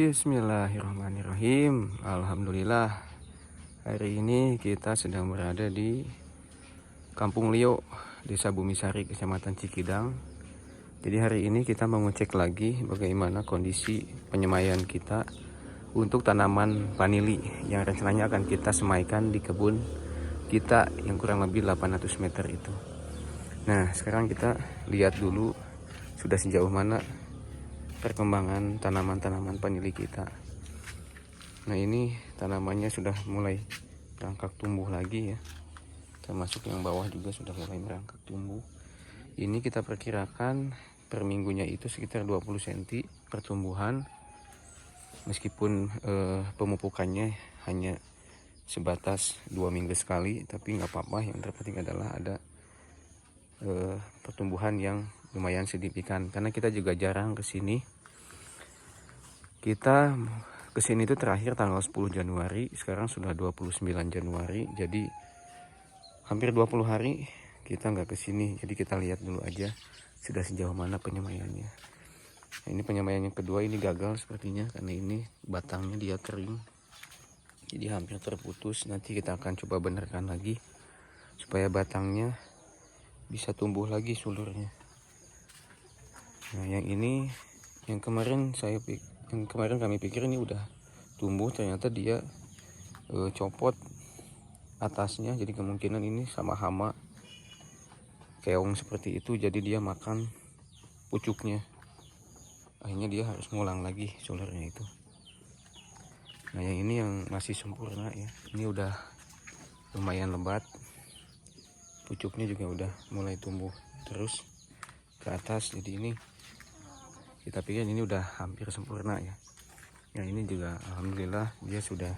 Bismillahirrahmanirrahim. Alhamdulillah, hari ini kita sedang berada di Kampung Lio, Desa Bumisari, Kecamatan Cikidang. Jadi hari ini kita mau ngecek lagi bagaimana kondisi penyemaian kita untuk tanaman vanili yang rencananya akan kita semaikan di kebun kita yang kurang lebih 800 meter itu. Nah, sekarang kita lihat dulu sudah sejauh mana perkembangan tanaman-tanaman vanili kita. Nah, ini tanamannya sudah mulai merangkak tumbuh lagi ya, termasuk yang bawah juga sudah mulai merangkak tumbuh. Ini kita perkirakan per minggunya itu sekitar 20 cm pertumbuhan, meskipun pemupukannya hanya sebatas 2 minggu sekali, tapi nggak apa-apa. Yang terpenting adalah ada pertumbuhan yang lumayan signifikan, karena kita juga jarang kesini. Kita kesini itu terakhir tanggal 10 Januari, sekarang sudah 29 Januari, jadi hampir 20 hari kita nggak kesini. Jadi kita lihat dulu aja sudah sejauh mana penyemaiannya. Nah, ini penyemaian yang kedua, ini gagal sepertinya karena ini batangnya dia kering, jadi hampir terputus. Nanti kita akan coba benarkan lagi supaya batangnya bisa tumbuh lagi sulurnya. Nah, yang ini yang kemarin kami pikir ini udah tumbuh, ternyata dia copot atasnya, jadi kemungkinan ini sama hama keong seperti itu, jadi dia makan pucuknya, akhirnya dia harus ngulang lagi sulurnya itu. Nah, yang ini yang masih sempurna ya, ini udah lumayan lebat, pucuknya juga udah mulai tumbuh terus ke atas, jadi ini kita pikir ini udah hampir sempurna ya. Yang ini juga alhamdulillah dia sudah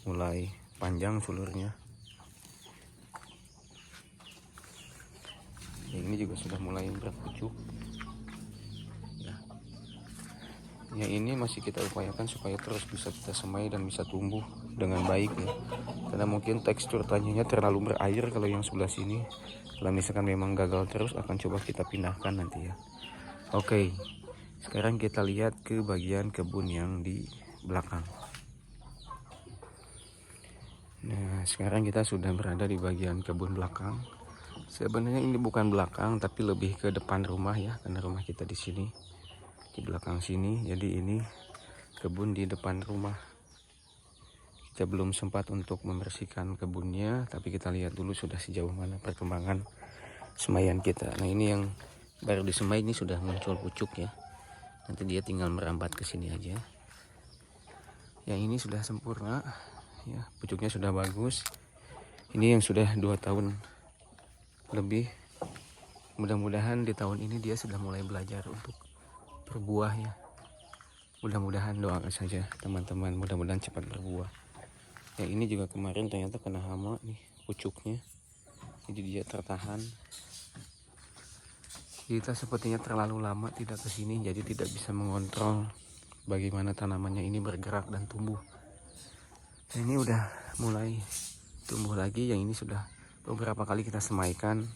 mulai panjang sulurnya. Yang ini juga sudah mulai berpucuk ya. Yang ini masih kita upayakan supaya terus bisa kita semai dan bisa tumbuh dengan baik ya, karena mungkin tekstur tanahnya terlalu berair kalau yang sebelah sini. Kalau misalkan memang gagal terus, akan coba kita pindahkan nanti ya. Oke, sekarang kita lihat ke bagian kebun yang di belakang. Nah, sekarang kita sudah berada di bagian kebun belakang. Sebenarnya ini bukan belakang, tapi lebih ke depan rumah ya, karena rumah kita di sini, di belakang sini. Jadi ini kebun di depan rumah. Kita belum sempat untuk membersihkan kebunnya, tapi kita lihat dulu sudah sejauh mana perkembangan semaian kita. Nah, ini yang baru disemai ini sudah muncul pucuk ya. Nanti dia tinggal merambat ke sini aja. Yang ini sudah sempurna ya, pucuknya sudah bagus. Ini yang sudah 2 tahun lebih. Mudah-mudahan di tahun ini dia sudah mulai belajar untuk berbuah ya. Mudah-mudahan, doakan saja teman-teman, mudah-mudahan cepat berbuah. Yang ini juga kemarin ternyata kena hama nih pucuknya, jadi dia tertahan. Kita sepertinya terlalu lama tidak kesini, jadi tidak bisa mengontrol bagaimana tanamannya ini bergerak dan tumbuh. Nah, ini udah mulai tumbuh lagi. Yang ini sudah beberapa kali kita semaikan.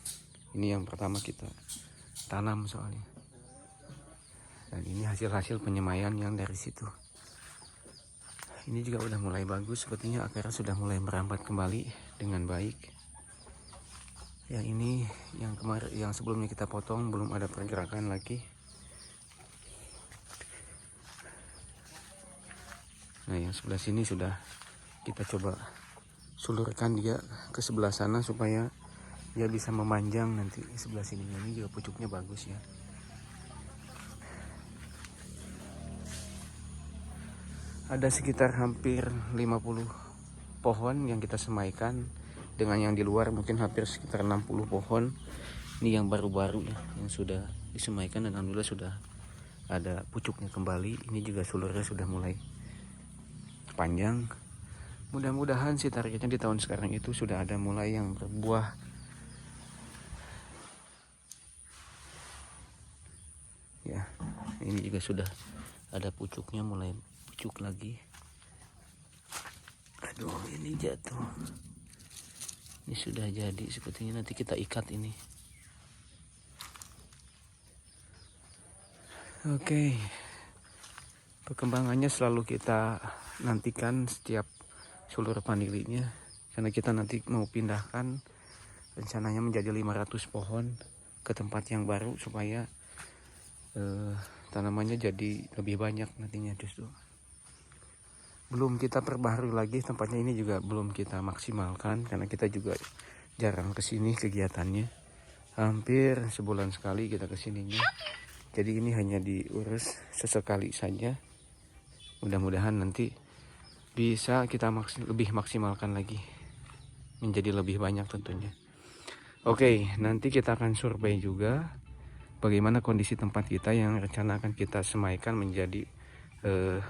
Ini yang pertama kita tanam soalnya. Dan ini hasil-hasil penyemaian yang dari situ. Ini juga udah mulai bagus, sepertinya akarnya sudah mulai merambat kembali dengan baik. Yang ini yang kemarin, yang sebelumnya kita potong, belum ada pergerakan lagi. Nah, yang sebelah sini sudah kita coba sulurkan dia ke sebelah sana supaya dia bisa memanjang nanti sebelah sini. Ini juga pucuknya bagus ya. Ada sekitar hampir 50 pohon yang kita semaikan, dengan yang di luar mungkin hampir sekitar 60 pohon. Ini yang baru-baru ya, yang sudah disemaikan dan alhamdulillah sudah ada pucuknya kembali. Ini juga sulurnya sudah mulai panjang. Mudah-mudahan sih targetnya di tahun sekarang itu sudah ada mulai yang berbuah. Ya, ini juga sudah ada pucuknya, mulai pucuk lagi. Aduh, ini jatuh. Ini sudah jadi, sepertinya nanti kita ikat ini. Oke. Perkembangannya selalu kita nantikan setiap seluruh vanilinya, karena kita nanti mau pindahkan rencananya menjadi 500 pohon ke tempat yang baru supaya tanamannya jadi lebih banyak nantinya. Justru belum kita perbaharui lagi tempatnya, ini juga belum kita maksimalkan karena kita juga jarang kesini kegiatannya, hampir sebulan sekali kita kesininya. Jadi ini hanya diurus sesekali saja. Mudah-mudahan nanti bisa kita lebih maksimalkan lagi, menjadi lebih banyak tentunya. Oke, nanti kita akan survei juga bagaimana kondisi tempat kita yang rencana akan kita semaikan menjadi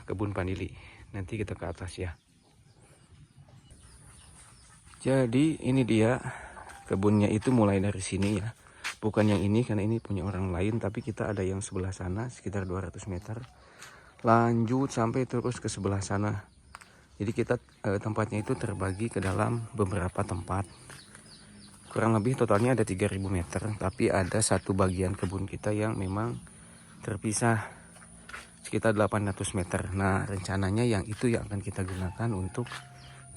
kebun vanili. Nanti kita ke atas ya. Jadi ini dia kebunnya, itu mulai dari sini ya. Bukan yang ini karena ini punya orang lain, tapi kita ada yang sebelah sana sekitar 200 meter. Lanjut sampai terus ke sebelah sana. Jadi kita tempatnya itu terbagi ke dalam beberapa tempat. Kurang lebih totalnya ada 3000 meter, tapi ada satu bagian kebun kita yang memang terpisah sekitar 800 meter. Nah, rencananya yang itu yang akan kita gunakan untuk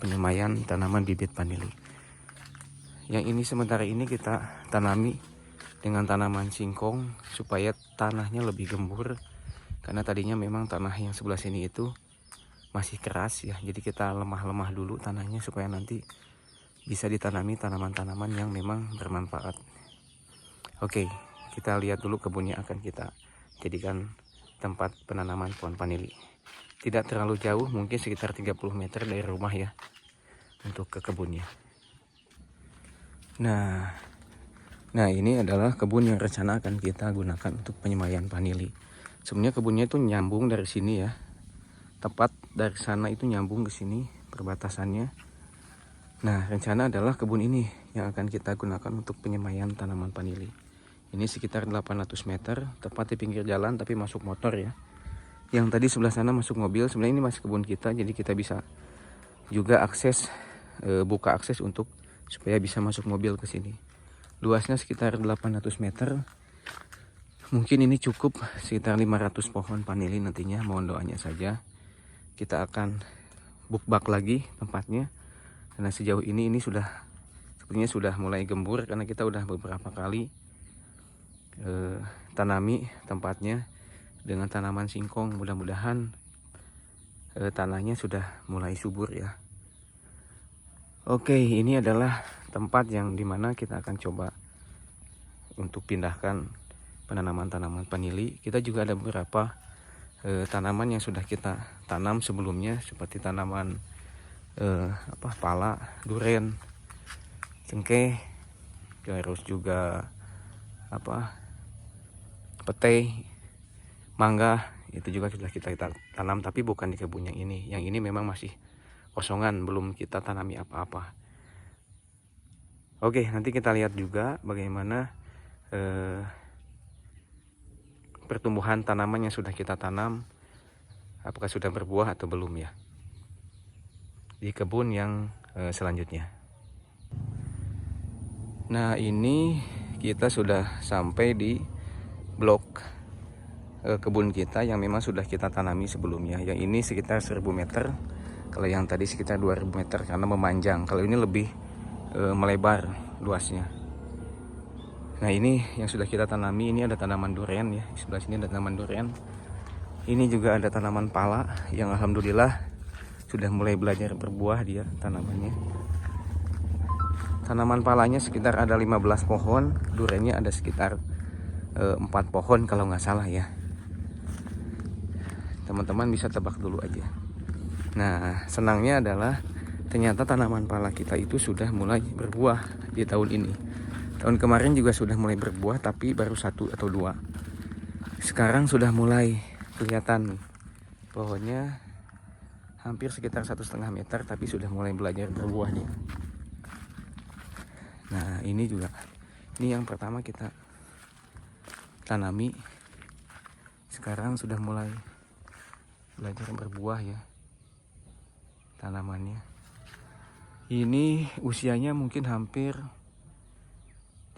penyemaian tanaman bibit vanili. Yang ini sementara ini kita tanami dengan tanaman singkong supaya tanahnya lebih gembur. Karena tadinya memang tanah yang sebelah sini itu masih keras ya. Jadi kita lemah-lemah dulu tanahnya supaya nanti bisa ditanami tanaman-tanaman yang memang bermanfaat. Oke, kita lihat dulu kebunnya akan kita jadikan tempat penanaman pohon vanili. Tidak terlalu jauh, mungkin sekitar 30 meter dari rumah ya untuk ke kebunnya. Nah ini adalah kebun yang rencana akan kita gunakan untuk penyemaian vanili. Sebenarnya kebunnya itu nyambung dari sini ya. Tepat dari sana itu nyambung ke sini perbatasannya. Nah, rencana adalah kebun ini yang akan kita gunakan untuk penyemaian tanaman vanili. Ini sekitar 800 meter, tepat di pinggir jalan tapi masuk motor ya. Yang tadi sebelah sana masuk mobil, sebenarnya ini masih kebun kita, jadi kita bisa juga akses, buka akses untuk supaya bisa masuk mobil ke sini. Luasnya sekitar 800 meter. Mungkin ini cukup sekitar 500 pohon vanili nantinya, mohon doanya saja. Kita akan bukbak lagi tempatnya, karena sejauh ini sudah sepertinya sudah mulai gembur karena kita udah beberapa kali tanami tempatnya dengan tanaman singkong. Mudah-mudahan tanahnya sudah mulai subur ya. Oke, ini adalah tempat yang dimana kita akan coba untuk pindahkan penanaman tanaman vanili. Kita juga ada beberapa tanaman yang sudah kita tanam sebelumnya, seperti tanaman pala, duren, cengkeh, terus juga petai, mangga, itu juga sudah kita tanam, tapi bukan di kebun yang ini. Yang ini memang masih kosongan, belum kita tanami apa-apa. Oke, nanti kita lihat juga bagaimana pertumbuhan tanaman yang sudah kita tanam, apakah sudah berbuah atau belum ya di kebun yang selanjutnya. Nah, ini kita sudah sampai di blok kebun kita yang memang sudah kita tanami sebelumnya. Yang ini sekitar 1000 meter, kalau yang tadi sekitar 2000 meter karena memanjang. Kalau ini lebih melebar luasnya. Nah, ini yang sudah kita tanami, ini ada tanaman durian ya. Di sebelah sini ada tanaman durian. Ini juga ada tanaman pala yang alhamdulillah sudah mulai belajar berbuah dia tanamannya. Tanaman palanya sekitar ada 15 pohon, duriannya ada sekitar 4 pohon kalau nggak salah ya. Teman-teman bisa tebak dulu aja. Nah, senangnya adalah ternyata tanaman pala kita itu sudah mulai berbuah di tahun ini. Tahun kemarin juga sudah mulai berbuah, tapi baru 1 atau 2. Sekarang sudah mulai kelihatan pohonnya hampir sekitar 1,5 meter, tapi sudah mulai belajar berbuah nih. Nah, ini juga, ini yang pertama kita tanami. Sekarang sudah mulai belajar berbuah ya tanamannya. Ini usianya mungkin hampir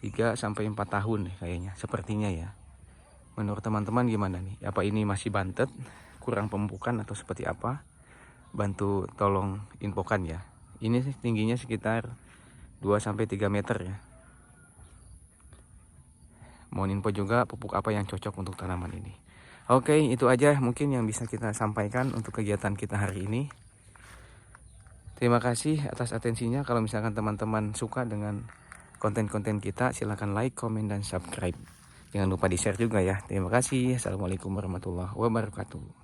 3 sampai 4 tahun kayaknya, sepertinya ya. Menurut teman-teman gimana nih? Apa ini masih bantet kurang pemupukan atau seperti apa, bantu tolong infokan ya. Ini tingginya sekitar 2-3 meter ya. Mohon info juga pupuk apa yang cocok untuk tanaman ini. Oke, itu aja mungkin yang bisa kita sampaikan untuk kegiatan kita hari ini. Terima kasih atas atensinya. Kalau misalkan teman-teman suka dengan konten-konten kita, silahkan like, komen, dan subscribe. Jangan lupa di-share juga ya. Terima kasih. Assalamualaikum warahmatullahi wabarakatuh.